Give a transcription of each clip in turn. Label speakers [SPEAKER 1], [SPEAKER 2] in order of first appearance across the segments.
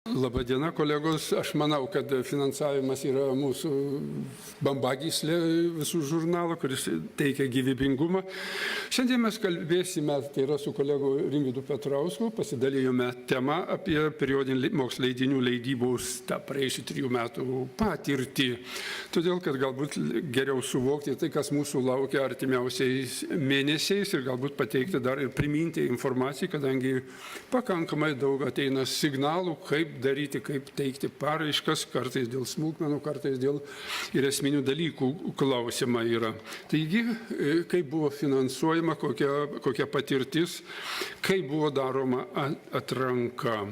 [SPEAKER 1] Labadiena, kolegos. Aš manau, kad finansavimas yra mūsų bambagyslė visų žurnalų, kuris teikia gyvybingumą. Šiandien mes kalbėsime, tai yra su kolegu Rimvydu Petrausku, pasidalijome temą apie periodinį mokslo leidinių leidybos tą praėjusių 3 metų patirtį. Todėl, kad galbūt geriau suvokti tai, kas mūsų laukia artimiausiais mėnesiais ir galbūt pateikti dar ir priminti informaciją, kadangi pakankamai daug ateina signalų, kaip daryti, kaip teikti paraiškas, kartais dėl smulkmenų, kartais dėl ir esminių dalykų klausimai yra. Taigi, kaip buvo finansuojama, kokia patirtis, kaip buvo daroma atranka.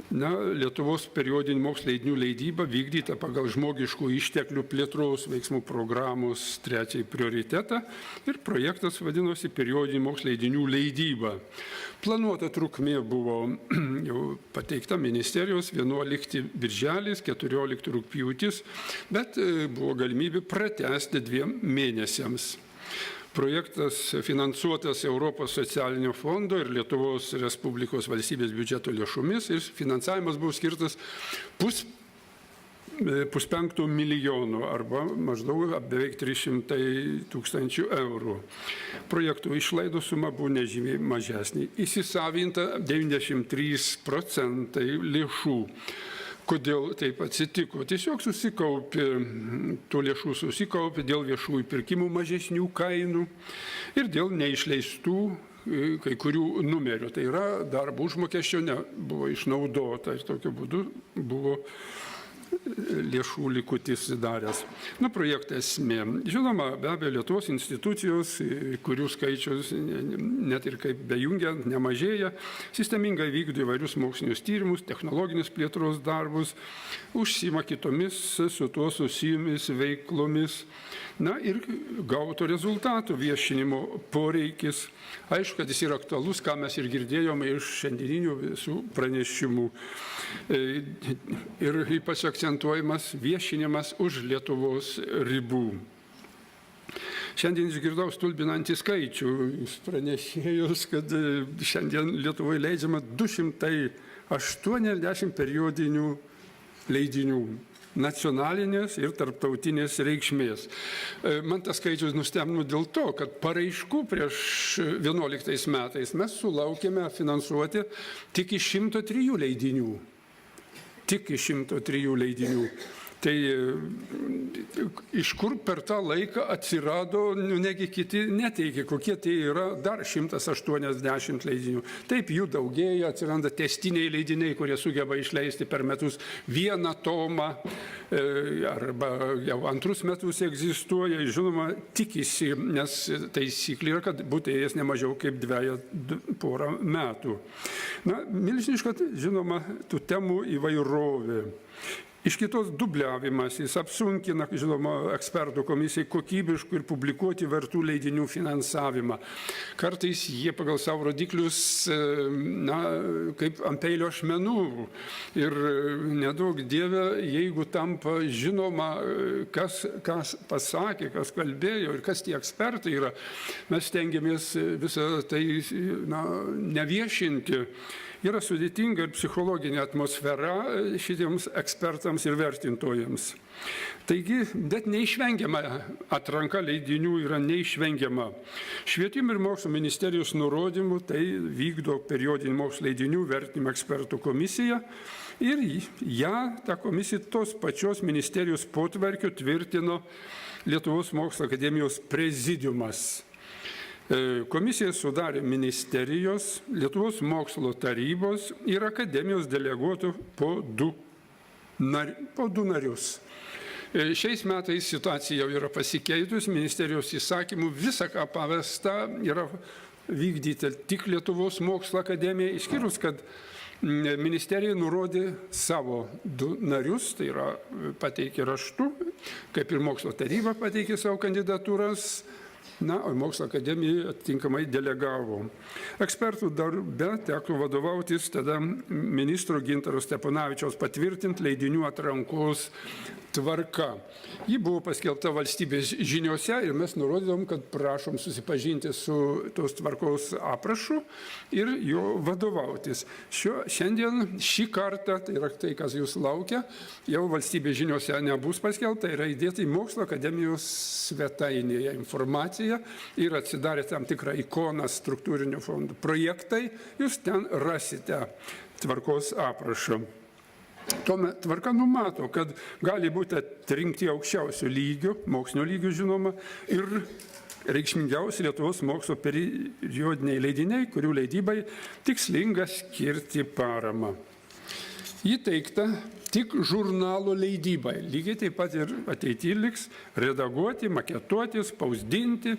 [SPEAKER 1] Lietuvos periodinių mokslo leidinių leidyba vykdyta pagal žmogiškų išteklių plėtros veiksmų programos 3 prioritetą ir projektas vadinosi periodinių mokslo leidinių leidyba. Planuota trukmė buvo jau pateikta ministerijos 11 birželis, 14 rugpjūtis, bet buvo galimybė pratęsti 2 mėnesiams. Projektas finansuotas Europos socialinio fondo ir Lietuvos Respublikos valstybės biudžeto lėšomis ir finansavimas buvo skirtas puspenkto milijono arba maždaug beveik 300 000 eurų. Projektų išlaidų suma buvo nežymiai mažesnė. Įsisavinta 93% lėšų. Kodėl taip atsitiko? Tiesiog tų lėšų susikaupė dėl viešųjų pirkimų mažesnių kainų ir dėl neišleistų kai kurių numerių. Tai yra darbo užmokesčio nebuvo išnaudota ir tokiu būdu buvo lėšų likutis daręs. Projekto esmė. Žinoma, be abejo, Lietuvos institucijos, kurių skaičius net ir kaip bejungiant nemažėja, sistemingai vykdo įvairius mokslinius tyrimus, technologinės plėtros darbus, užsiima kitomis su tuo susijusiamis veiklomis. Ir gauto rezultatų viešinimo poreikis. Aišku, kad jis yra aktualus, ką mes ir girdėjome iš šiandieninių visų pranešimų. Ir ypač akcentuojamas viešinimas už Lietuvos ribų. Šiandien išgirdau stulbinantį skaičių iš pranešėjus, kad šiandien Lietuvoje leidžiama 280 periodinių leidinių nacionalinės ir tarptautinės reikšmės. Man tas skaičius nustebino dėl to, kad paraiškų prieš 11 metais mes sulaukėme finansuoti tik iš 103 leidinių. Tik iš 103 leidinių. Tai iš kur per tą laiką atsirado, negi kiti neteikia, kokie tai yra dar 180 leidinių. Taip, jų daugėja, atsiranda tęstiniai leidiniai, kurie sugeba išleisti per metus 1 tomą, arba jau 2 metus egzistuoja, žinoma, tikisi, nes taisyklė yra, kad būtų ėjęs ne mažiau kaip 2 metų. Milžiniška, žinoma, tų temų įvairovė. Iš kitos dubliavimas, jis apsunkina, žinoma, ekspertų komisijai kokybiškų ir publikuoti vertų leidinių finansavimą. Kartais jie pagal savo rodiklius, kaip ant peilio ašmenų. Ir nedaug dieve, jeigu tampa žinoma, kas pasakė, kas kalbėjo ir kas tie ekspertai yra, mes stengiamės visą tai neviešinti. Yra sudėtinga ir psichologinė atmosfera šitiems ekspertams ir vertintojams. Taigi, bet neišvengiama atranka leidinių yra neišvengiama. Švietimo ir mokslo ministerijos nurodymų tai vykdo periodinį mokslo leidinių vertinimo ekspertų komisija ir ta komisija tos pačios ministerijos potvarkio tvirtino Lietuvos mokslo akademijos prezidiumas. Komisija sudarė ministerijos, Lietuvos mokslo tarybos ir akademijos deleguotų po 2 narius. Šiais metais situacija jau yra pasikeitus, ministerijos įsakymų visą, ką pavesta, yra vykdyti tik Lietuvos mokslo akademija, išskyrus, kad ministerija nurodė savo 2 narius, tai yra pateikė raštu, kaip ir mokslo taryba pateikė savo kandidatūras, o mokslo akademija atitinkamai delegavo. Ekspertų darbe teko vadovautis tada ministro Gintaro Steponavičiaus patvirtinti leidinių atrankos tvarka. Ji buvo paskelbta valstybės žiniose ir mes nurodydom, kad prašom susipažinti su tos tvarkos aprašu ir jo vadovautis. Šiandien šį kartą, tai yra tai, kas jūs laukia, jau valstybės žiniose nebus paskelbta, yra įdėta į Mokslo akademijos svetainėje informacija ir atsidarė tam tikrą ikoną struktūrinių fondų projektai, jūs ten rasite tvarkos aprašą. Tuomet tvarka numato, kad gali būti atrinkti aukščiausių lygių, mokslinio lygių žinoma, ir reikšmingiausi Lietuvos mokslo periodiniai leidiniai, kurių leidybai tikslinga skirti paramą. Įteikta tik žurnalo leidybai, lygiai taip pat ir ateityje liks redaguoti, maketuoti, spausdinti,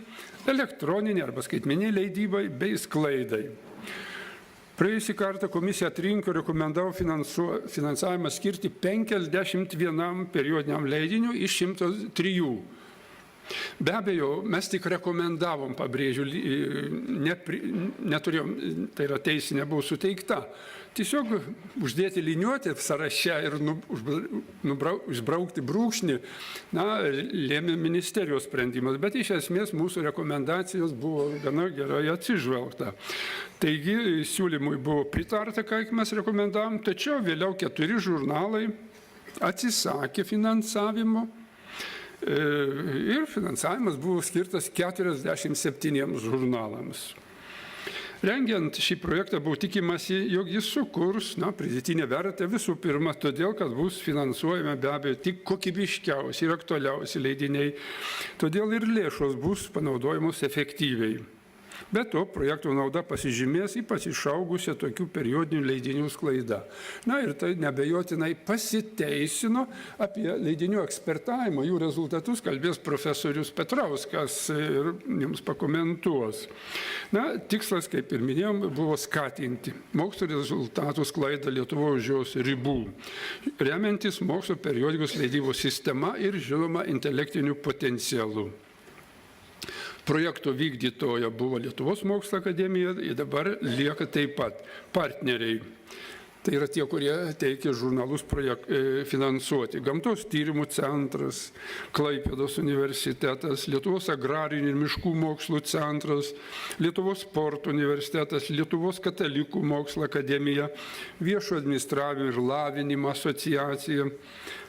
[SPEAKER 1] elektroniniai arba skaitmeniniai leidybai bei sklaidai. Praėjusį kartą komisija atrinko ir rekomendavo finansavimą skirti 51 periodiniam leidiniui iš 103. Be abejo, mes tik rekomendavom, pabrėžiu, neturėjom, tai yra teisė nebuvo suteikta. Tiesiog uždėti liniuotę sąraše ir išbraukti brūkšnį, lėmė ministerijos sprendimas, bet iš esmės mūsų rekomendacijos buvo gana gerai atsižvelgta. Taigi siūlymui buvo pritarta, kaip mes rekomendavom, tačiau vėliau 4 žurnalai atsisakė finansavimo ir finansavimas buvo skirtas 47 žurnalams. Rengiant šį projektą buvo tikimasi, jog jis sukurs pridėtinę vertę visų pirma, todėl, kad bus finansuojami be abejo tik kokybiškiausi ir aktualiausi leidiniai, todėl ir lėšos bus panaudojamos efektyviai. Be to, projekto nauda pasižymės ypač išaugusią tokių periodinių leidinių sklaida. Ir tai nebejotinai pasiteisino. Apie leidinių ekspertavimą, jų rezultatus kalbės profesorius Petrauskas ir jums pakomentuos. Tikslas, kaip ir minėjom, buvo skatinti mokslo rezultatų sklaidą Lietuvos už jos ribų, remiantis mokslo periodikos leidybos sistema ir žinoma intelektiniu potencialu. Projekto vykdytoja buvo Lietuvos mokslo akademija ir dabar lieka taip pat partneriai. Tai yra tie, kurie teikia žurnalus finansuoti. Gamtos tyrimų centras, Klaipėdos universitetas, Lietuvos agrarinių ir miškų mokslų centras, Lietuvos sporto universitetas, Lietuvos katalikų mokslo akademija, Viešo administravimo ir lavinimo asociacija,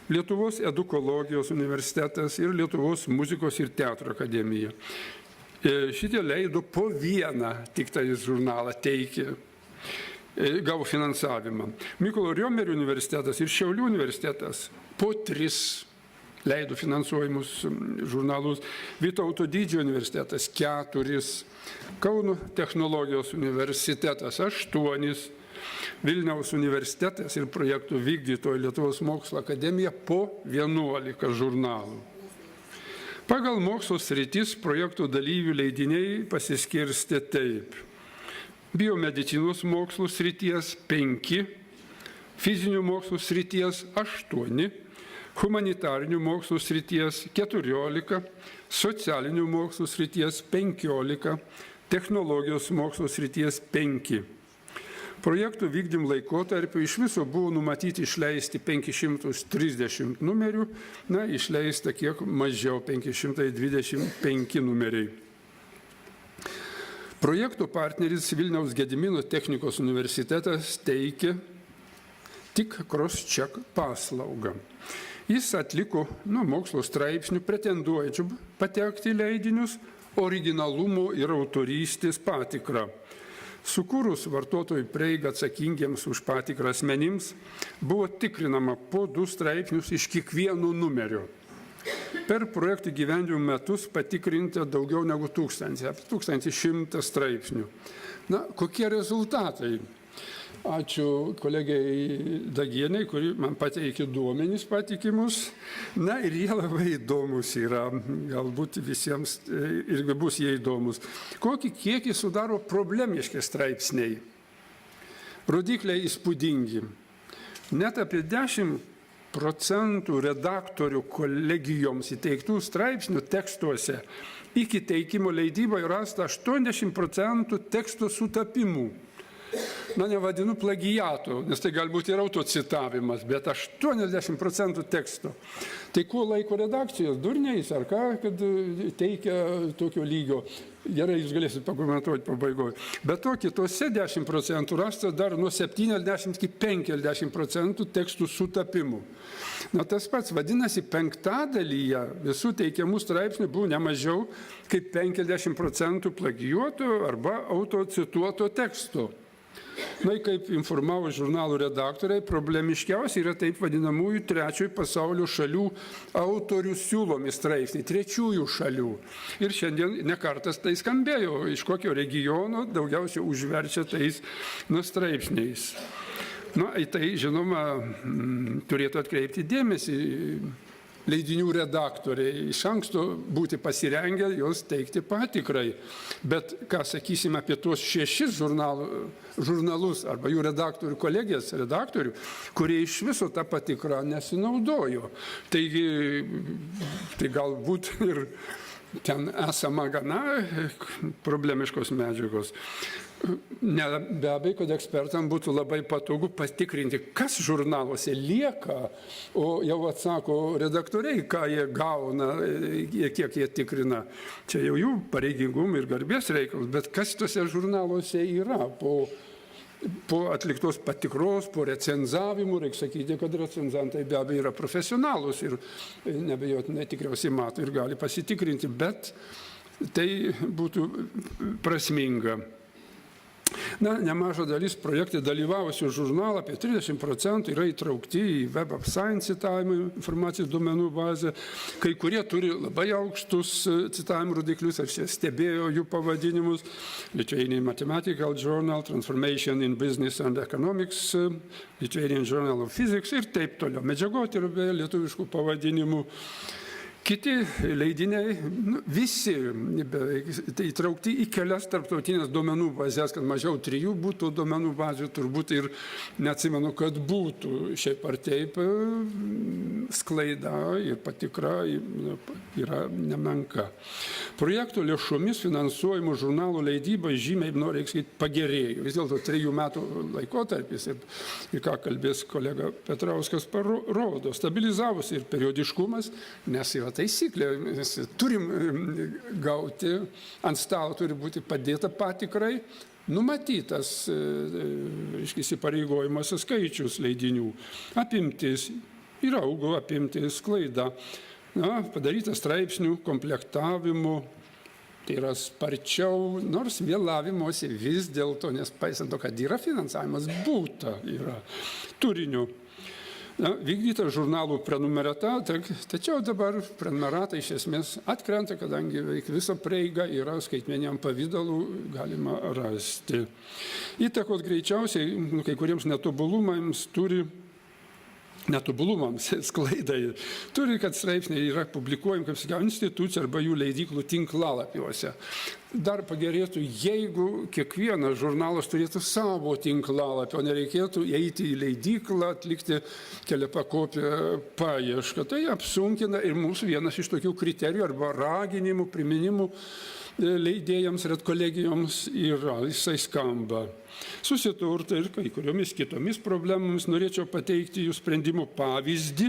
[SPEAKER 1] Lietuvos edukologijos universitetas ir Lietuvos muzikos ir teatro akademija. Šitie leido po vieną tik tai žurnalą teikė, gavo finansavimą. Mykolo Riomerio universitetas ir Šiaulių universitetas po 3 leido finansuojamus žurnalus. Vytauto Didžiojo universitetas 4, Kauno technologijos universitetas 8, Vilniaus universitetas ir projektų vykdytoja Lietuvos mokslo akademija po 11 žurnalų. Pagal mokslo sritis projektų dalyvių leidiniai pasiskirstė taip. Biomedicinos mokslų srities 5, fizinių mokslų srities 8, humanitarinių mokslų srities 14, socialinių mokslų srities 15, technologijos mokslų srities 5. Projektų vykdymo laikotarpiu iš viso buvo numatyti išleisti 530 numerių, išleista kiek mažiau 525 numeriai. Projektų partneris Vilniaus Gedimino technikos universitetas teikė tik cross-check paslaugą. Jis atliko mokslo straipsnių pretenduojančių patekti į leidinius originalumo ir autorystės patikrą. Sukūrus vartotojų prieigą atsakingiems už patikrą asmenims, buvo tikrinama po 2 straipsnius iš kiekvieno numerio. Per projektų gyvenimo metus patikrinta daugiau negu 1100 straipsnių. Kokie rezultatai? Ačiū kolegijai Dagienei, kuri man pateikė duomenys patikimus. Ir jie labai įdomus yra, galbūt visiems irgi bus jie įdomus. Kokį kiekį sudaro problemiški straipsniai? Rodikliai įspūdingi. Net apie 10% redaktorių kolegijoms įteiktų straipsnių tekstuose iki teikimo leidybai rasta 80% teksto sutapimų. nevadinu plagijatu, nes tai galbūt yra autocitavimas, bet 80% teksto. Tai kuo laiko redakcijos durniais ar ką, kad teikia tokio lygio. Gerai, jūs galėsite pakomentuoti pabaigoje. Bet to kitose 10% rasta dar nuo 70 iki 50% tekstų sutapimų. Na tas pats, vadinasi, penktadalyje visų teikiamų straipsnių buvo ne mažiau kaip 50% plagijuoto arba autocituoto teksto. Na, kaip informavo žurnalų redaktoriai, problemiškiausia yra taip vadinamųjų trečiojo pasaulio šalių autorių siūlomi straipsniai, trečiųjų šalių. Ir šiandien nekartas tai skambėjo, iš kokio regiono daugiausiai užverčia tais straipsniais. Na, į tai, žinoma, turėtų atkreipti dėmesį leidinių redaktoriai, iš anksto būti pasirengę jos teikti patikrai. Bet ką sakysime apie tuos 6 žurnalus arba jų redaktorių kolegijas redaktorių, kurie iš viso tą patikrą nesinaudojo. Taigi, tai galbūt ir ten esama gana problemiškos medžiagos. Be abejo, kad ekspertam būtų labai patogu patikrinti, kas žurnaluose lieka, o jau atsako redaktoriai, ką jie gauna, kiek jie tikrina. Čia jau jų pareigingumų ir garbės reikalas, bet kas tose žurnaluose yra po atliktos patikros, po recenzavimų, reikia sakyti, kad recenzantai be abejo yra profesionalūs ir nebejotinai tikriausiai mato ir gali pasitikrinti, bet tai būtų prasminga. Na, nemaža dalis projekte dalyvavusių žurnalą, apie 30% yra įtraukti į Web of Science citavimų informacijos duomenų bazę. Kai kurie turi labai aukštus citavimų rodiklius, aš stebėjau jų pavadinimus. Lithuanian Mathematical Journal, Transformation in Business and Economics, Lithuanian Journal of Physics ir taip toliau. Medžiagoti yra lietuviškų pavadinimų. Kiti leidiniai, visi įtraukti į kelias tarptautinės duomenų bazės, kad mažiau 3 būtų duomenų bazių, turbūt ir neatsimenu, kad būtų šiaip ar taip sklaida ir patikra yra nemenka. Projekto lėšomis finansuojamų žurnalų leidyba žymiai, reikia sakyti, pagerėjo. Vis dėlto 3 metų laikotarpis ir ką kalbės kolega Petrauskas parodo, stabilizavosi ir periodiškumas, nes yra taisyklė, mes turim gauti, ant stalo turi būti padėta patikrai, numatytas įsipareigojimas skaičius leidinių, apimtis ir augo apimtis, sklaida, padaryta straipsnių komplektavimu, tai yra sparčiau, nors vėlavimuose vis dėlto, nes paisant to, kad yra finansavimas, būta yra turinių. Vykdyta žurnalų prenumerata, tačiau dabar prenumerata iš esmės atkrenta, kadangi visa prieiga yra skaitmeniniam pavidalu galima rasti. Įtakos greičiausiai kai kuriems netobulumams sklaidai turi, kad straipsniai yra publikuojami, kaip sakiau, institucijų arba jų leidyklų tinklalapiuose. Dar pagerėtų, jeigu kiekvienas žurnalas turėtų savo tinklalapį, o nereikėtų eiti į leidyklą, atlikti keliapakopę paiešką. Tai apsunkina ir mūsų vienas iš tokių kriterijų arba raginimų, priminimų leidėjams ir kolegijoms yra, jisai skamba. Susiturta ir kai kuriomis kitomis problemomis norėčiau pateikti jų sprendimo pavyzdį,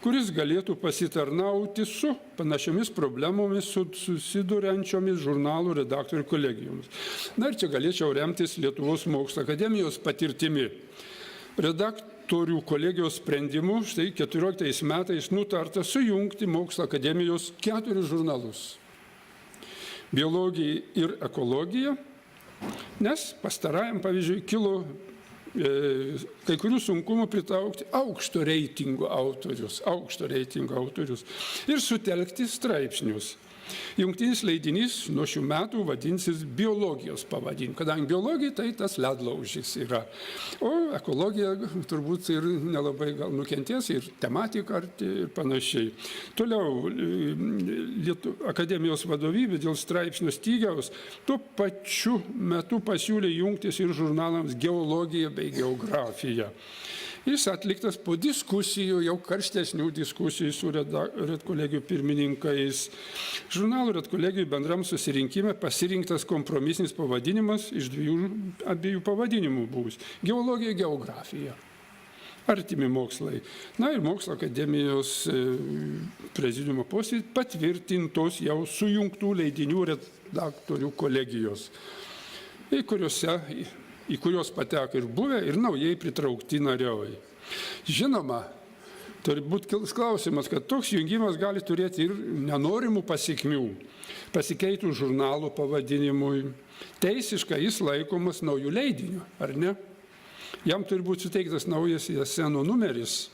[SPEAKER 1] kuris galėtų pasitarnauti su panašiomis problemomis susiduriančiomis žurnalų redaktorių kolegijomis. Na ir čia galėčiau remtis Lietuvos mokslo akademijos patirtimi. Redaktorių kolegijos sprendimu štai 14 metais nutarta sujungti mokslo akademijos 4 žurnalus. Biologija ir ekologija, nes pastarajam, pavyzdžiui, kilo kai kurių sunkumų pritraukti aukšto reitingo autorius ir sutelkti straipsnius. Jungtinis leidinys nuo šių metų vadinsis biologijos pavadinimu, kadangi biologija tai tas ledlaužis yra, o ekologija turbūt ir nelabai gal nukentės, ir tematika ir panašiai. Toliau, akademijos vadovybė dėl straipsnių stygiaus tuo pačiu metu pasiūlė jungtis ir žurnalams geologija bei geografija. Jis atliktas po diskusijų, jau karštesnių diskusijų su redkolegijų pirmininkais. Žurnalų redkolegijų bendram susirinkime pasirinktas kompromisinis pavadinimas iš abiejų pavadinimų buvus – geologija, geografija. Artimi mokslai. Na ir Mokslo akademijos prezidiumo posėdį patvirtintos jau sujungtų leidinių redaktorių kolegijos, į kurios pateko ir buvę, ir naujai pritraukti nariai. Žinoma, turi būti kils klausimas, kad toks jungimas gali turėti ir nenorimų pasekmių. Pasikeitų žurnalų pavadinimui. Teisiškai jis laikomas naujų leidinių, ar ne? Jam turi būti suteiktas naujas ISN numeris,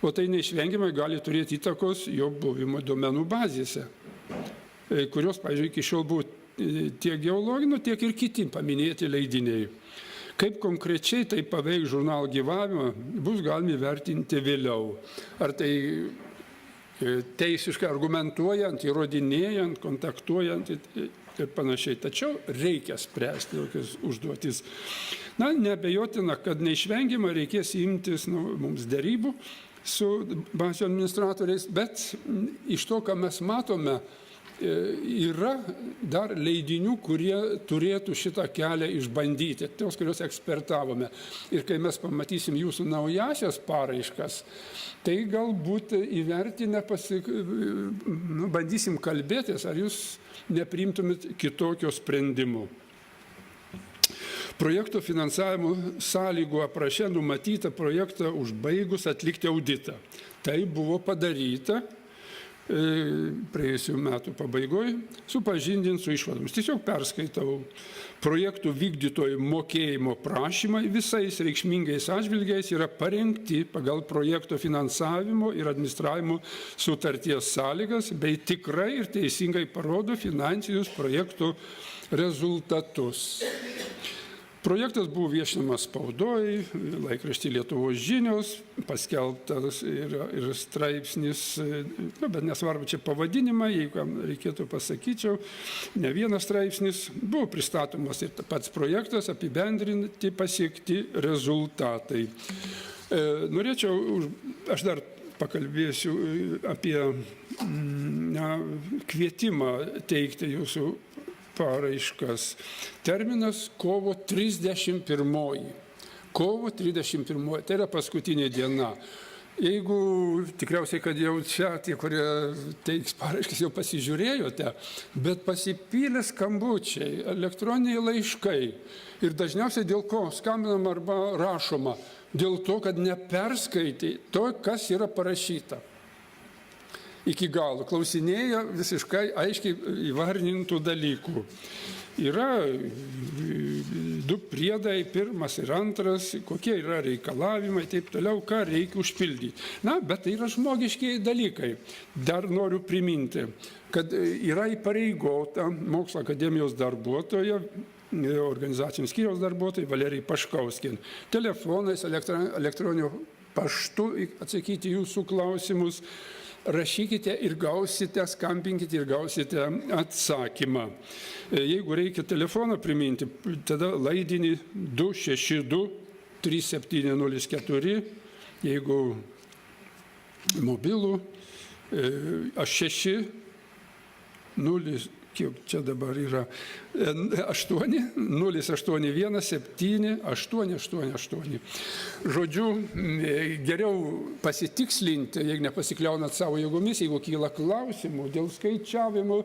[SPEAKER 1] o tai neišvengiamai gali turėti įtakos jo buvimo duomenų bazėse, kurios, pavyzdžiui, iki šiol buvo tiek geologinių, tiek ir kiti paminėti leidiniai. Kaip konkrečiai tai paveiks žurnalo gyvavimą, bus galima įvertinti vėliau. Ar tai teisiškai argumentuojant, įrodinėjant, kontaktuojant ir panašiai. Tačiau reikia spręsti tokias užduotis. Na, neabejotina, kad neišvengiamai reikės imtis mums derybų su bazių administratoriais, bet iš to, ką mes matome, yra dar leidinių, kurie turėtų šitą kelią išbandyti, tos, kurios ekspertavome. Ir kai mes pamatysim jūsų naujasias paraiškas, tai galbūt įvertinę bandysim kalbėtis, ar jūs nepriimtumėt kitokio sprendimo. Projekto finansavimo sąlygų apraše numatyta projektą užbaigus atlikti auditą. Tai buvo padaryta praėjusių metų pabaigoje, supažindint su išvadomis. Tiesiog perskaitau projektų vykdytojų mokėjimo prašymai visais reikšmingais atžvilgiais yra parengti pagal projekto finansavimo ir administravimo sutarties sąlygas, bei tikrai ir teisingai parodo finansinius projektų rezultatus. Projektas buvo viešinamas spaudoj, laikrašty Lietuvos žinios, paskelbtas ir straipsnis, bet nesvarbu čia pavadinimą, jeigu reikėtų pasakyčiau, ne vienas straipsnis, buvo pristatomas ir pats projektas, apibendrinti pasiekti rezultatai. Aš dar pakalbėsiu apie kvietimą teikti jūsų paraiškas. Terminas kovo 31. Kovo 31. Tai yra paskutinė diena. Jeigu tikriausiai, kad jau čia tie, kurie teiks paraiškas, jau pasižiūrėjote, bet pasipylė skambučiai, elektroniniai laiškai. Ir dažniausiai dėl ko skambinama arba rašoma? Dėl to, kad neperskaitė to, kas yra parašyta. Iki galo klausinėja visiškai aiškiai įvardintų dalykų. Yra 2 priedai, 1 ir 2, kokie yra reikalavimai, taip toliau, ką reikia užpildyti. Na, bet tai yra žmogiškiai dalykai. Dar noriu priminti, kad yra įpareigota Mokslo akademijos darbuotoja, organizacijos skyriaus darbuotojai Valerijai Paškauskin, telefonais, elektroniniu paštu atsakyti jūsų klausimus. Rašykite ir gausite, skambinkite ir gausite atsakymą. Jeigu reikia telefoną priminti, tada laidinį 262 3704, jeigu mobilų 6 0, kiek čia dabar yra, 081 7 888. Žodžiu, geriau pasitikslinti, jeigu nepasikliaunat savo jėgomis, jeigu kyla klausimų dėl skaičiavimo,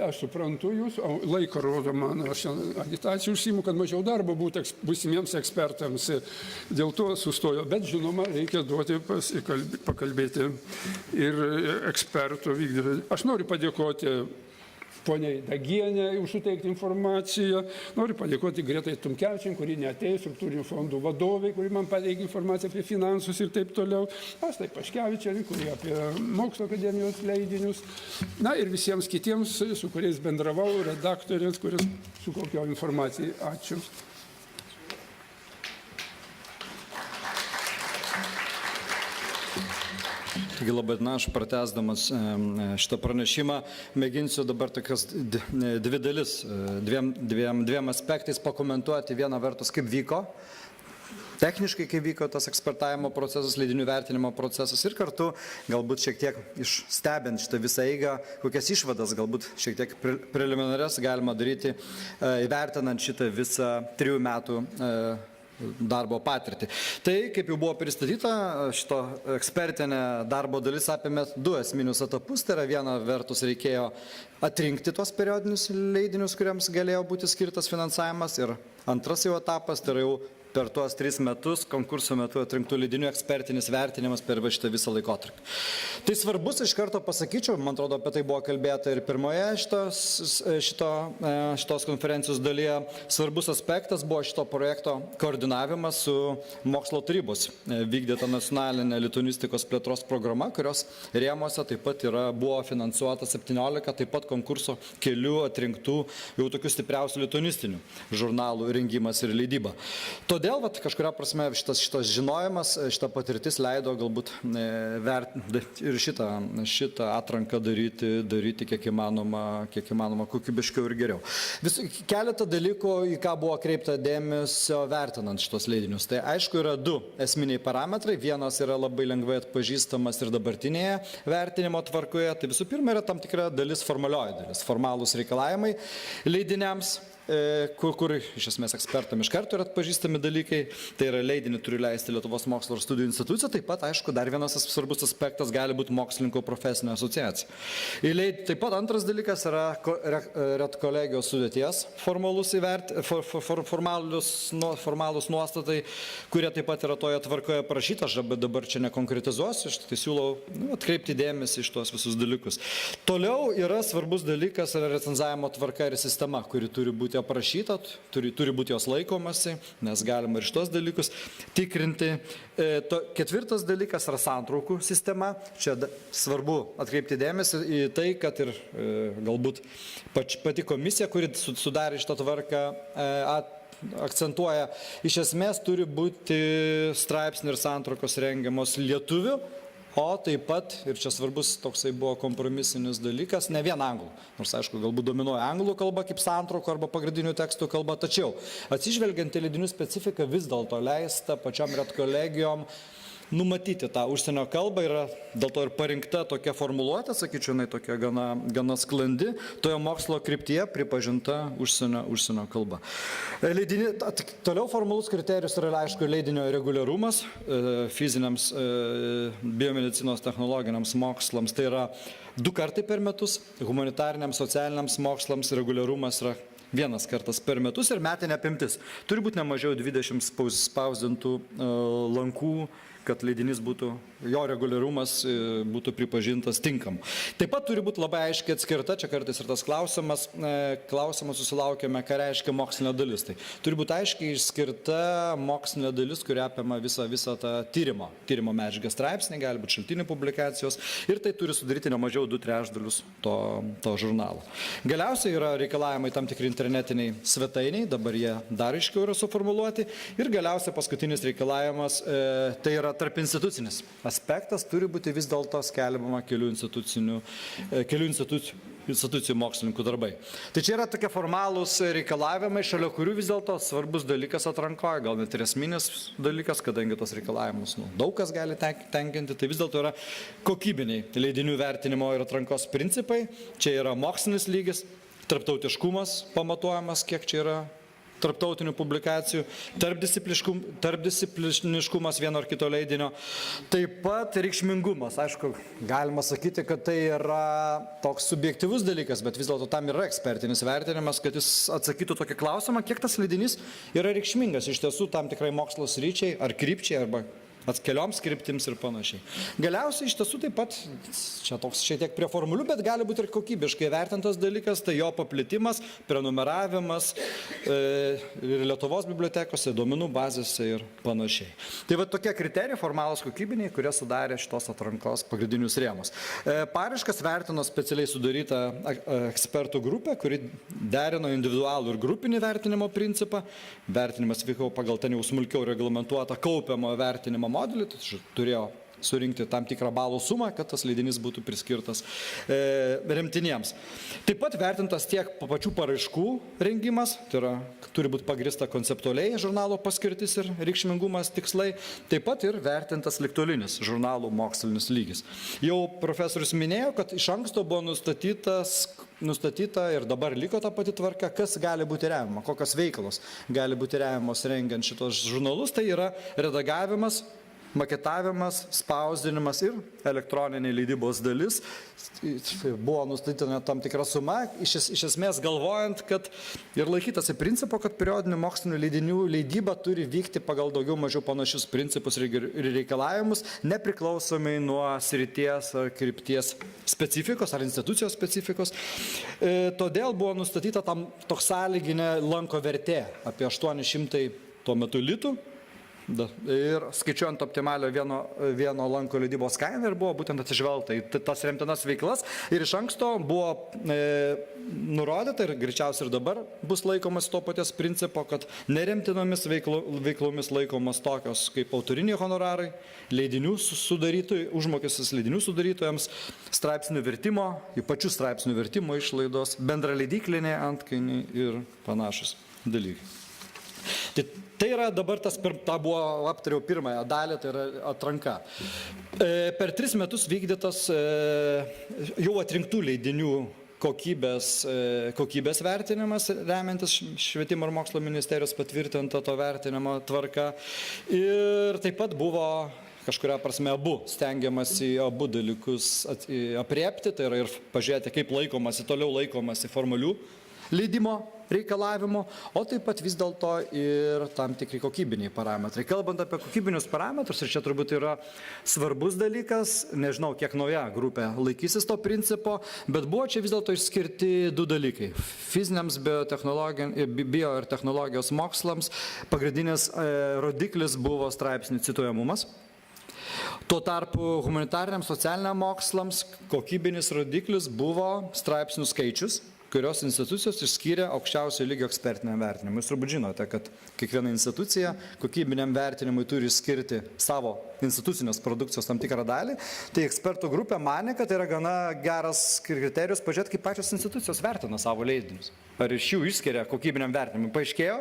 [SPEAKER 1] aš suprantu jūs, laiko rodo man, aš agitacijų užsiimu, kad mažiau darbo būtų būsimiems ekspertams, dėl to sustojo, bet žinoma, reikia duoti pakalbėti ir ekspertų vykdyti. Aš noriu padėkoti poniai Dagienė už suteikti informaciją. Noriu padėkoti Gretai Tumkevičienei, kuri neatėjo, struktūrinių fondų vadovai, kuri man pateikė informaciją apie finansus ir taip toliau. Astai Paškevičienei, kuri apie Mokslo akademijos leidinius. Na ir visiems kitiems, su kuriais bendravau, redaktoriams, kuris sukaupiau informaciją. Ačiū.
[SPEAKER 2] Taigi labai, aš pratęsdamas šitą pranešimą mėginsiu dabar tokias 2 dalis, dviem aspektais pakomentuoti. Viena vertus, kaip vyko techniškai, kaip vyko tas ekspertavimo procesas, leidinių vertinimo procesas ir kartu galbūt šiek tiek stebint šitą visą eigą, kokias išvadas galbūt šiek tiek preliminarias galima daryti, įvertinant šitą visą 3 metų darbo patirtį. Tai, kaip jau buvo pristatyta, šito ekspertinė darbo dalis apėmė 2 esminius etapus. Tai yra viena vertus reikėjo atrinkti tuos periodinius leidinius, kuriems galėjo būti skirtas finansavimas. Ir antras jau etapas, tai yra jau per tuos 3 metus konkurso metu atrinktų leidinių ekspertinis vertinimas per šitą visą laikotarpį. Tai svarbus, iš karto pasakyčiau, man atrodo, apie tai buvo kalbėta ir pirmoje šitos konferencijos dalyje. Svarbus aspektas buvo šito projekto koordinavimas su mokslo tarybos vykdyta nacionalinė lituanistikos plėtros programa, kurios rėmuose taip pat buvo finansuota 17 taip pat konkurso kelių atrinktų jau tokių stipriausių lituanistinių žurnalų rengimas ir leidyba. Todėl kažkuria prasme šitas žinojimas, šita patirtis leido galbūt ir šitą atranką daryti kiek įmanoma kokybiškiau ir geriau. Keletą dalykų, į ką buvo kreipta dėmesio vertinant šitos leidinius. Tai aišku yra 2 esminiai parametrai. Vienas yra labai lengvai atpažįstamas ir dabartinėje vertinimo tvarkoje. Tai visų pirma yra tam tikra dalis, formalioji dalis, formalūs reikalavimai leidiniams, kur iš esmės ekspertam iš karto yra atpažįstami dalykai. Tai yra leidinį turi leisti Lietuvos mokslo ir studijų institucija. Taip pat, aišku, dar vienas svarbus aspektas gali būti mokslininkų profesinė asociacija. Taip pat antras dalykas yra redkolegijos sudėties formalūs nuostatai, kurie taip pat yra toje tvarkoje parašyta. Aš dabar čia nekonkretizuosiu, aš tai siūlau atkreipti dėmesį iš tuos visus dalykus. Toliau yra svarbus dalykas recenzavimo tvarka ir sistema, kuri turi būti aprašyta, turi būti jos laikomasi, nes galima ir šitos dalykus tikrinti. Ketvirtas dalykas yra santraukų sistema. Čia svarbu atkreipti dėmesį į tai, kad ir galbūt pati komisija, kuri sudarė šitą tvarką, akcentuoja, iš esmės turi būti straipsnių ir santraukos rengiamos lietuvių, o taip pat, ir čia svarbus toksai buvo kompromisinis dalykas, ne vien anglų. Nors, aišku, galbūt dominuoja anglų kalba kaip santraukų arba pagrindinių tekstų kalba, tačiau atsižvelgiant į leidinių specifiką vis dėlto leista pačiom redkolegijom numatyti tą užsienio kalbą ir dėl to ir parinkta tokia formuluotė, sakyčiau, tokia gana sklandi, toje mokslo kryptyje pripažinta užsienio kalba. Toliau formalus kriterijus yra, aišku, leidinio reguliarumas fiziniams, biomedicinos technologiniams mokslams. Tai yra 2 kartai per metus, humanitariniams, socialiniams mokslams reguliarumas yra 1 kartas per metus ir metinė apimtis. Turi būti ne mažiau 20 spausdintų lankų, kad leidinys jo reguliarumas būtų pripažintas tinkamu. Taip pat turi būti labai aiškiai atskirta, čia kartais ir tas klausimas susilaukėme, ką reiškia mokslinė dalis. Tai turi būti aiškiai išskirta mokslinė dalis, kuri apima visą tą tyrimo medžiagą straipsnį, gali būti šaltinių publikacijos ir tai turi sudaryti ne mažiau 2/3 to žurnalo. Galiausiai yra reikalavimai tam tikri internetiniai svetainiai, dabar jie dar aiškiau yra suformuluoti. Ir galiausiai paskutinis reikalavimas, tai yra tarp institucinis aspektas, turi būti vis dėlto skelbiama kelių institucijų mokslininkų darbai. Tai čia yra tokie formalūs reikalavimai, šalia kurių vis dėlto svarbus dalykas atrankoje, gal net ir esminis dalykas, kadangi tos reikalavimus daug kas gali tenkinti, tai vis dėlto yra kokybiniai leidinių vertinimo ir atrankos principai. Čia yra mokslinis lygis, tarptautiškumas pamatuojamas, kiek čia yra tarptautinių publikacijų, tarpdiscipliniškumas vieno ar kito leidinio, taip pat reikšmingumas. Aišku, galima sakyti, kad tai yra toks subjektyvus dalykas, bet vis dėlto tam yra ekspertinis vertinimas, kad jis atsakytų tokį klausimą, kiek tas leidinys yra reikšmingas iš tiesų tam tikrai mokslo sričiai ar krypčiai arba kelioms kryptims ir panašiai. Galiausiai iš tiesų taip pat, čia toks šiek tiek prie formulių, bet gali būti ir kokybiškai vertintas dalykas, tai jo paplitimas, prenumeravimas Lietuvos bibliotekose, duomenų bazėse ir panašiai. Tai va tokie kriterijai, formalūs kokybiniai, kurie sudarė šitos atrankos pagrindinius rėmus. Paraiškas vertino specialiai sudaryta ekspertų grupė, kuri derino individualų ir grupinį vertinimo principą. Vertinimas vyko pagal ten jau smulkiau reglamentuotą kaupiamo vertinimo modelį, tai turėjo surinkti tam tikrą balų sumą, kad tas leidinys būtų priskirtas remtiniems. Taip pat vertintas tiek pačių paraiškų rengimas, tai yra, turi būti pagrįsta konceptualiai žurnalo paskirtis ir reikšmingumas tikslai, taip pat ir vertintas ligtolinis žurnalų mokslinis lygis. Jau profesorius minėjo, kad iš anksto buvo nustatyta ir dabar liko ta pati tvarka, kas gali būti remiama, kokios veiklos gali būti remiamos rengiant šitos žurnalus, tai yra redagavimas, maketavimas, spausdinimas ir elektroninė leidybos dalis. Buvo nustatyta tam tikra suma, iš esmės galvojant, kad ir laikytasi principo, kad periodinių mokslinių leidinių leidyba turi vykti pagal daugiau mažiau panašius principus ir reikalavimus, nepriklausomai nuo srities ar krypties specifikos ar institucijos specifikos. Todėl buvo nustatyta tam toks sąlyginė lanko vertė apie 800 tuo metu litų. Ir skaičiuojant optimalią vieno lanko leidybos kainą ir buvo būtent atsižvelgta į tas remtinas veiklas ir iš anksto buvo nurodyta ir greičiausiai ir dabar bus laikomas to paties principo, kad neremtinomis veiklomis laikomas tokios kaip autoriniai honorarai, leidinių sudarytojų, užmokestis leidinių sudarytojams, straipsnių vertimo, į pačių straipsnių vertimo išlaidos, bendraleidyklinė antkainiai ir panašus dalykai. Tai yra dabar ta buvo aptariau pirmąją dalį, tai yra atranka. Per 3 metus vykdytas jau atrinktų leidinių kokybės vertinimas, remiantis Švietimo ir mokslo ministerijos patvirtinta to vertinimo tvarka. Ir taip pat buvo kažkuria prasme stengiamasi abu dalykus apriepti, tai yra ir pažiūrėti, kaip toliau laikomasi formalių leidimo reikalavimo, o taip pat vis dėlto ir tam tikri kokybiniai parametrai. Kalbant apie kokybinius parametrus, ir čia turbūt yra svarbus dalykas, nežinau, kiek nauja grupė laikysis to principo, bet buvo čia vis dėlto išskirti 2 dalykai. Fiziniams bio ir technologijos mokslams pagrindinis rodiklis buvo straipsnių cituojamumas. Tuo tarpu humanitariniams socialiniams mokslams kokybinis rodiklis buvo straipsnių skaičius, kurios institucijos išskyrė aukščiausio lygio ekspertiniam vertinimui. Jūs turbūt žinote, kad kiekviena institucija kokybiniam vertinimui turi skirti savo institucinės produkcijos tam tikrą dalį. Tai ekspertų grupė manė, kad tai yra gana geras kriterijus pažiūrėti, kaip pačios institucijos vertina savo leidinius. Ar iš jų išskiria kokybiniam vertinimui. Paaiškėjo,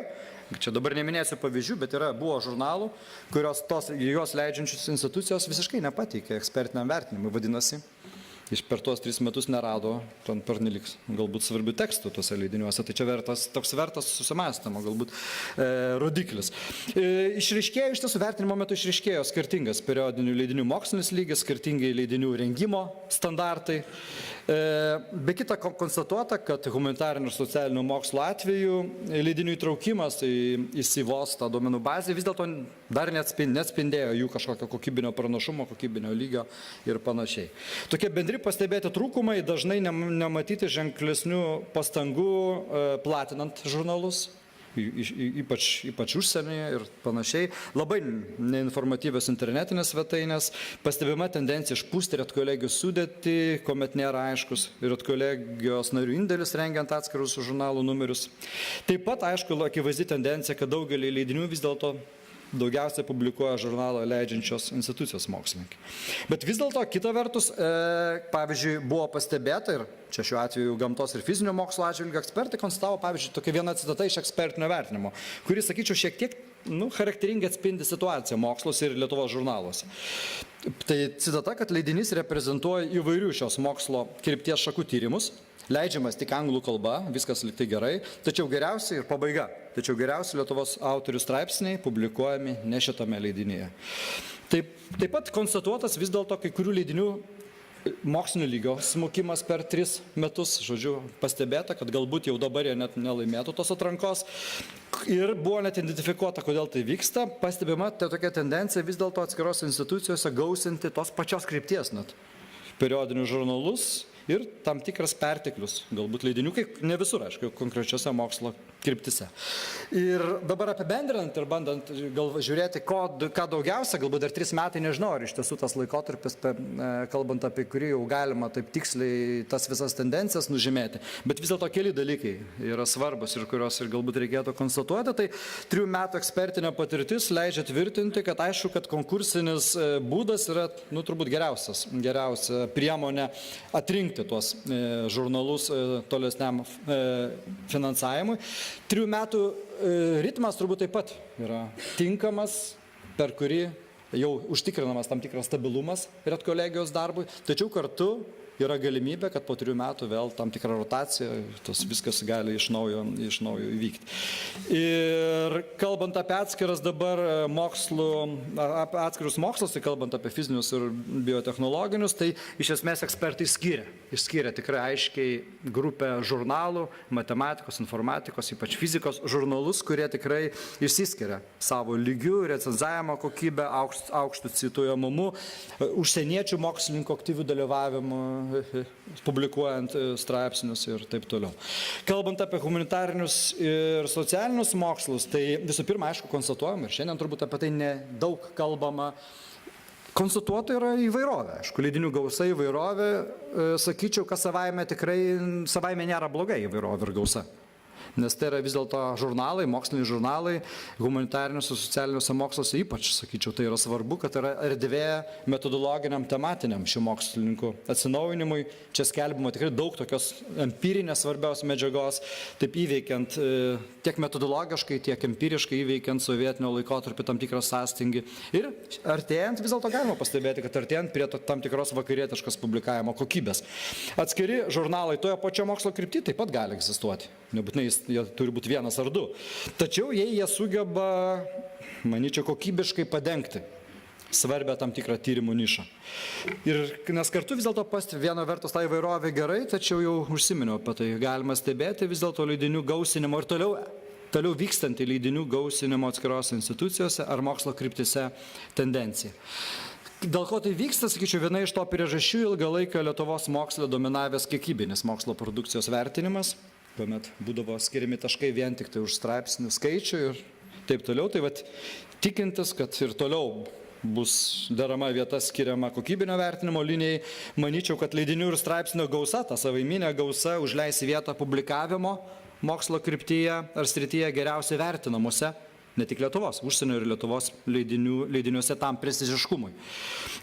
[SPEAKER 2] čia dabar neminėsiu pavyzdžių, bet buvo žurnalų, kurios jos leidžiančios institucijos visiškai nepateikė ekspertiniam vertinimui. Vadinasi, per tuos 3 metus nerado ten pernelyg galbūt svarbių tekstų tuose leidiniuose. Tai čia toks vertas susimąstymo galbūt rodiklis. Išryškėjo, iš tiesų vertinimo metu išryškėjo skirtingas periodinių leidinių mokslinis lygis, skirtingai leidinių rengimo standartai. Be kita konstatuota, kad humanitarinių ir socialinių mokslo atveju leidinių įtraukimas į SIVOS tą duomenų bazę vis dėlto dar neatspindėjo jų kažkokio kokybinio pranašumo, kokybinio lygio ir panašiai. Tokie bendri pastebėti trūkumai, dažnai nematyti ženklesnių pastangų platinant žurnalus, ypač užsienyje ir panašiai. Labai neinformatyvios internetinės svetainės, pastebima tendencija išpūsti redkolegijų sudėtį, kuomet nėra aiškus redkolegijos narių indėlis rengiant atskirus žurnalų numerius. Taip pat, aišku, akivaizdi tendencija, kad daugelį leidinių vis dėlto daugiausiai publikuoja žurnalą leidžiančios institucijos mokslininkai. Bet vis dėlto, kita vertus, pavyzdžiui, buvo pastebėta, ir čia šiuo atveju gamtos ir fizinio mokslo atžvilgiu ekspertai konstatavo, pavyzdžiui, tokia viena citata iš ekspertinio vertinimo, kuri, sakyčiau, šiek tiek charakteringai atspindi situaciją moksluose ir Lietuvos žurnaluose. Tai citata, kad leidinys reprezentuoja įvairių šios mokslo krypties šakų tyrimus, leidžiamas tik anglų kalba, viskas liktai gerai, tačiau geriausiai ir pabaiga. Tačiau geriausiai Lietuvos autorių straipsniai publikuojami ne šitame leidinyje. Taip pat konstatuotas vis dėlto kai kurių leidinių mokslinio lygio smukimas per 3 metus. Žodžiu, pastebėta, kad galbūt jau dabar jie net nelaimėtų tos atrankos. Ir buvo net identifikuota, kodėl tai vyksta. Pastebima tokia tendencija vis dėlto atskiros institucijose gausinti tos pačios krypties net periodinius žurnalus ir tam tikras perteklius, galbūt leidinių, ne visur, aišku, konkrečiose mokslo kryptise. Ir dabar apibendrinant ir bandant žiūrėti, ką daugiausia, galbūt dar 3 metai, nežinau, ar iš tiesų tas laikotarpis, kalbant apie kurį jau galima taip tiksliai tas visas tendencijas nužymėti, bet vis dėlto keli dalykai yra svarbus ir kurios ir galbūt reikėtų konstatuoti, tai 3 metų ekspertinė patirtis leidžia tvirtinti, kad aišku, kad konkursinis būdas yra, turbūt geriausia priemonė atrinkti tuos žurnalus tolesniam finansavimui. 3 metų ritmas turbūt taip pat yra tinkamas, per kurį jau užtikrinamas tam tikras stabilumas redkolegijos darbui, tačiau kartu yra galimybė, kad po 3 metų vėl tam tikra rotacija, tas viskas gali iš naujo įvykti. Ir kalbant apie atskirus mokslus, tai kalbant apie fizinius ir biotechnologinius, tai iš esmės ekspertai išskyrė tikrai aiškiai grupę žurnalų, matematikos, informatikos, ypač fizikos žurnalus, kurie tikrai išsiskiria savo lygių, recenzavimo kokybę, aukštų cituojamumu, užsieniečių mokslininkų aktyvių dalyvavimų, publikuojant straipsnius ir taip toliau. Kalbant apie humanitarinius ir socialinius mokslus, tai visų pirma, aišku, konstatuojama, ir šiandien turbūt apie tai nedaug kalbama, konstatuota yra įvairovė. Aišku, leidinių gausa įvairovė, sakyčiau, kad savaime nėra blogai įvairovė ir gausa. Nes tai yra vis dėlto žurnalai, moksliniai žurnalai, humanitariniuose, socialiniuose moksluose ypač, sakyčiau, tai yra svarbu, kad yra erdvė metodologiniam, tematiniam šių mokslininkų atsinaujinimui. Čia skelbimo tikrai daug tokios empirinės svarbios medžiagos, taip įveikiant tiek metodologiškai, tiek empiriškai įveikiant sovietinio laikotarpį tam tikrą sąstingį. Ir artėjant, vis dėlto galima pastebėti, kad artėjant prie tam tikros vakarietiškos publikavimo kokybės. Atskiri žurnalai toje pačio mokslo kryptyje taip pat gali egzistuoti. Nebūtinai jie turi būti 1 ar 2. Tačiau jie sugeba, manyčiau, kokybiškai padengti svarbę tam tikrą tyrimų nišą. Ir nes kartu vis dėlto viena vertus tą įvairovę gerai, tačiau jau užsiminiau apie tai. Galima stebėti vis dėlto leidinių gausinimo ir toliau vykstantį leidinių gausinimo atskirose institucijose ar mokslo kryptise tendencija. Dėl ko tai vyksta, sakyčiau, viena iš to priežasčių ilgą laiką Lietuvos moksle dominavęs kiekybinis mokslo produkcijos vertinimas, kuomet būdavo skiriami taškai vien tik tai už straipsnių skaičių ir taip toliau. Tai tikintis, kad ir toliau bus derama vieta skiriama kokybinio vertinimo linijai, manyčiau, kad leidinių ir straipsnių gausa, ta savaiminė gausa užleis vietą publikavimo mokslo kryptyje ar srityje geriausiai vertinamuose, ne tik Lietuvos, užsienio ir Lietuvos leidiniuose tam prestižiškumui.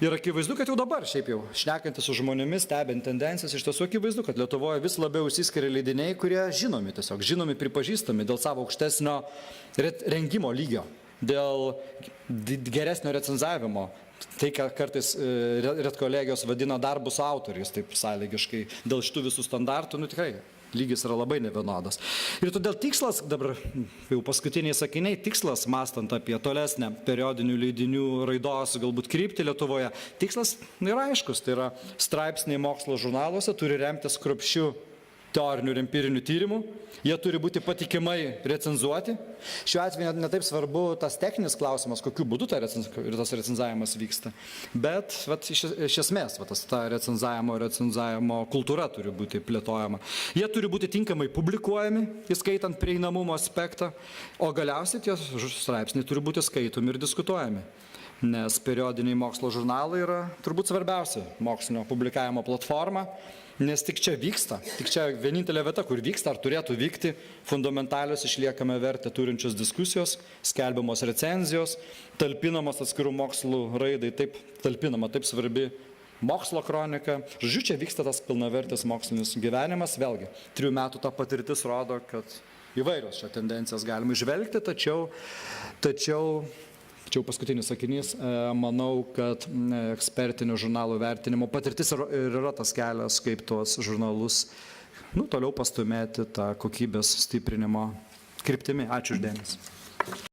[SPEAKER 2] Ir akivaizdu, kad jau dabar, šiaip jau, šnekantis su žmonėmis, stebint tendencijas, iš tiesų akivaizdu, kad Lietuvoje vis labiau išsiskiria leidiniai, kurie žinomi, pripažįstami dėl savo aukštesnio rengimo lygio, dėl geresnio recenzavimo. Tai, ką kartais redkolegijos vadina darbų su autoriais, taip sąlygiškai, dėl šitų visų standartų, tikrai. Lygis yra labai nevienodas. Ir todėl tikslas, dabar jau paskutiniai sakiniai, tikslas, mąstant apie tolesnę periodinių leidinių raidos galbūt kryptį Lietuvoje, tikslas yra aiškus, tai yra straipsniai mokslo žurnaluose turi remtis kruopščiu teorinių ir empirinių tyrimų, jie turi būti patikimai recenzuoti. Šiuo atveju netaip svarbu tas techninis klausimas, kokiu būdu tas recenzavimas vyksta, bet iš esmės ta recenzavimo kultūra turi būti plėtojama. Jie turi būti tinkamai publikuojami, įskaitant prieinamumo aspektą, o galiausiai tie straipsniai turi būti skaitomi ir diskutuojami. Nes periodiniai mokslo žurnalai yra turbūt svarbiausia mokslinio publikavimo platforma, nes tik čia vienintelė vieta, kur vyksta ar turėtų vykti fundamentalios išliekame vertę turinčios diskusijos, skelbiamos recenzijos, talpinamos atskirų mokslų raidai, taip svarbi mokslo kronika. Žodžiu, čia vyksta tas pilnavertis mokslinis gyvenimas. Vėlgi, 3 metų ta patirtis rodo, kad įvairios šią tendencijas galima žvelgti, tačiau paskutinis sakinys, manau, kad ekspertinių žurnalų vertinimo patirtis ir yra tas kelias, kaip tuos žurnalus toliau pastumėti tą kokybės stiprinimo kryptimi. Ačiū uždėmesį.